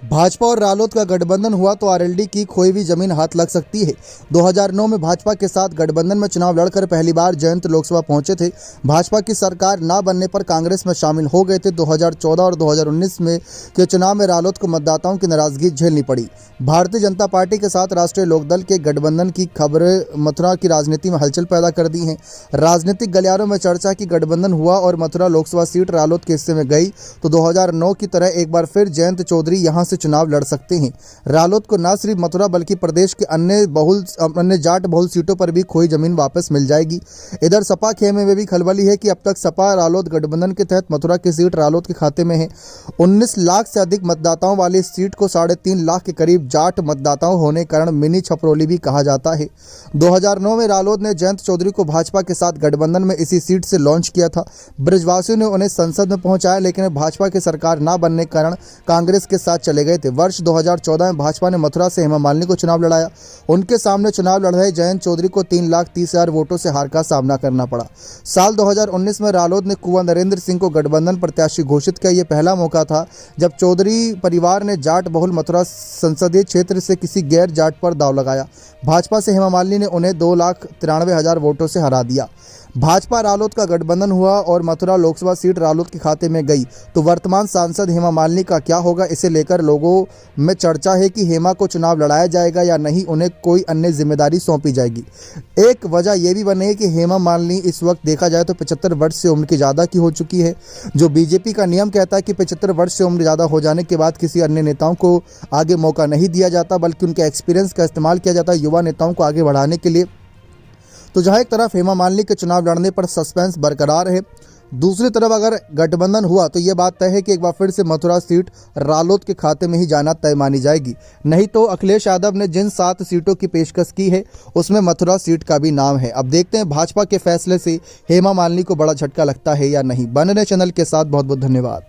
भाजपा और रालोद का गठबंधन हुआ तो आरएलडी की खोई हुई जमीन हाथ लग सकती है। 2009 में भाजपा के साथ गठबंधन में चुनाव लड़कर पहली बार जयंत लोकसभा पहुंचे थे। भाजपा की सरकार न बनने पर कांग्रेस में शामिल हो गए थे। 2014 और 2019 में के चुनाव में रालोद को मतदाताओं की नाराजगी झेलनी पड़ी। भारतीय जनता पार्टी के साथ राष्ट्रीय लोकदल के गठबंधन की खबरें मथुरा की राजनीति में हलचल पैदा कर दी हैं। राजनीतिक गलियारों में चर्चा की गठबंधन हुआ और मथुरा लोकसभा सीट रालोद के हिस्से में गई तो 2009 की तरह एक बार फिर जयंत चौधरी यहां से चुनाव लड़ सकते हैं। रालोद को न सिर्फ मथुरा बल्कि प्रदेश के अन्य जाट बहुल सीटों पर भी खोई जमीन वापस मिल जाएगी। इधर सपा खेमे में भी खलबली है कि अब तक सपा रालोद गठबंधन के तहत मथुरा की सीट रालोद के खाते में है। 19 लाख से अधिक मतदाताओं वाली इस सीट को 3.5 लाख के करीब जाट मतदाताओं होने के कारण मिनी छपरौली भी कहा जाता है। 2009 में रालोद ने जयंत चौधरी को भाजपा के साथ गठबंधन में इसी सीट से लॉन्च किया था। ब्रजवासियों ने उन्हें संसद में पहुंचाया, लेकिन भाजपा की सरकार न बनने के कारण कांग्रेस के साथ चले गए थे। वर्ष 2014 में भाजपा ने मथुरा से हेमा मालिनी को चुनाव लड़ाया। उनके सामने चुनाव लड़ रहे जयंत चौधरी को 3,30,000 वोटों से हार का सामना करना पड़ा। साल 2019 में रालोद ने कुंवर नरेंद्र सिंह को गठबंधन प्रत्याशी घोषित किया। ये पहला मौका था जब चौधरी परिवार ने जाट बहुल मथुरा संसदीय क्षेत्र से किसी गैर जाट पर दांव लगाया। भाजपा से हेमा मालिनी ने उन्हें 2,93,000 वोटों से हरा दिया। भाजपा रालोद का गठबंधन हुआ और मथुरा लोकसभा सीट रालोद के खाते में गई तो वर्तमान सांसद हेमा मालिनी का क्या होगा, इसे लेकर लोगों में चर्चा है कि हेमा को चुनाव लड़ाया जाएगा या नहीं, उन्हें कोई अन्य जिम्मेदारी सौंपी जाएगी। एक वजह यह भी बने कि हेमा मालिनी इस वक्त देखा जाए तो 75 वर्ष से उम्र की ज़्यादा की हो चुकी है। जो बीजेपी का नियम कहता है कि 75 वर्ष से उम्र ज़्यादा हो जाने के बाद किसी अन्य नेताओं को आगे मौका नहीं दिया जाता, बल्कि उनके एक्सपीरियंस का इस्तेमाल किया जाता है युवा नेताओं को आगे बढ़ाने के लिए। तो जहां एक तरफ हेमा मालिनी के चुनाव लड़ने पर सस्पेंस बरकरार है, दूसरी तरफ अगर गठबंधन हुआ तो यह बात तय है कि एक बार फिर से मथुरा सीट रालोद के खाते में ही जाना तय मानी जाएगी। नहीं तो अखिलेश यादव ने जिन 7 सीटों की पेशकश की है उसमें मथुरा सीट का भी नाम है। अब देखते हैं भाजपा के फैसले से हेमा मालिनी को बड़ा झटका लगता है या नहीं। बने रहे चैनल के साथ। बहुत बहुत धन्यवाद।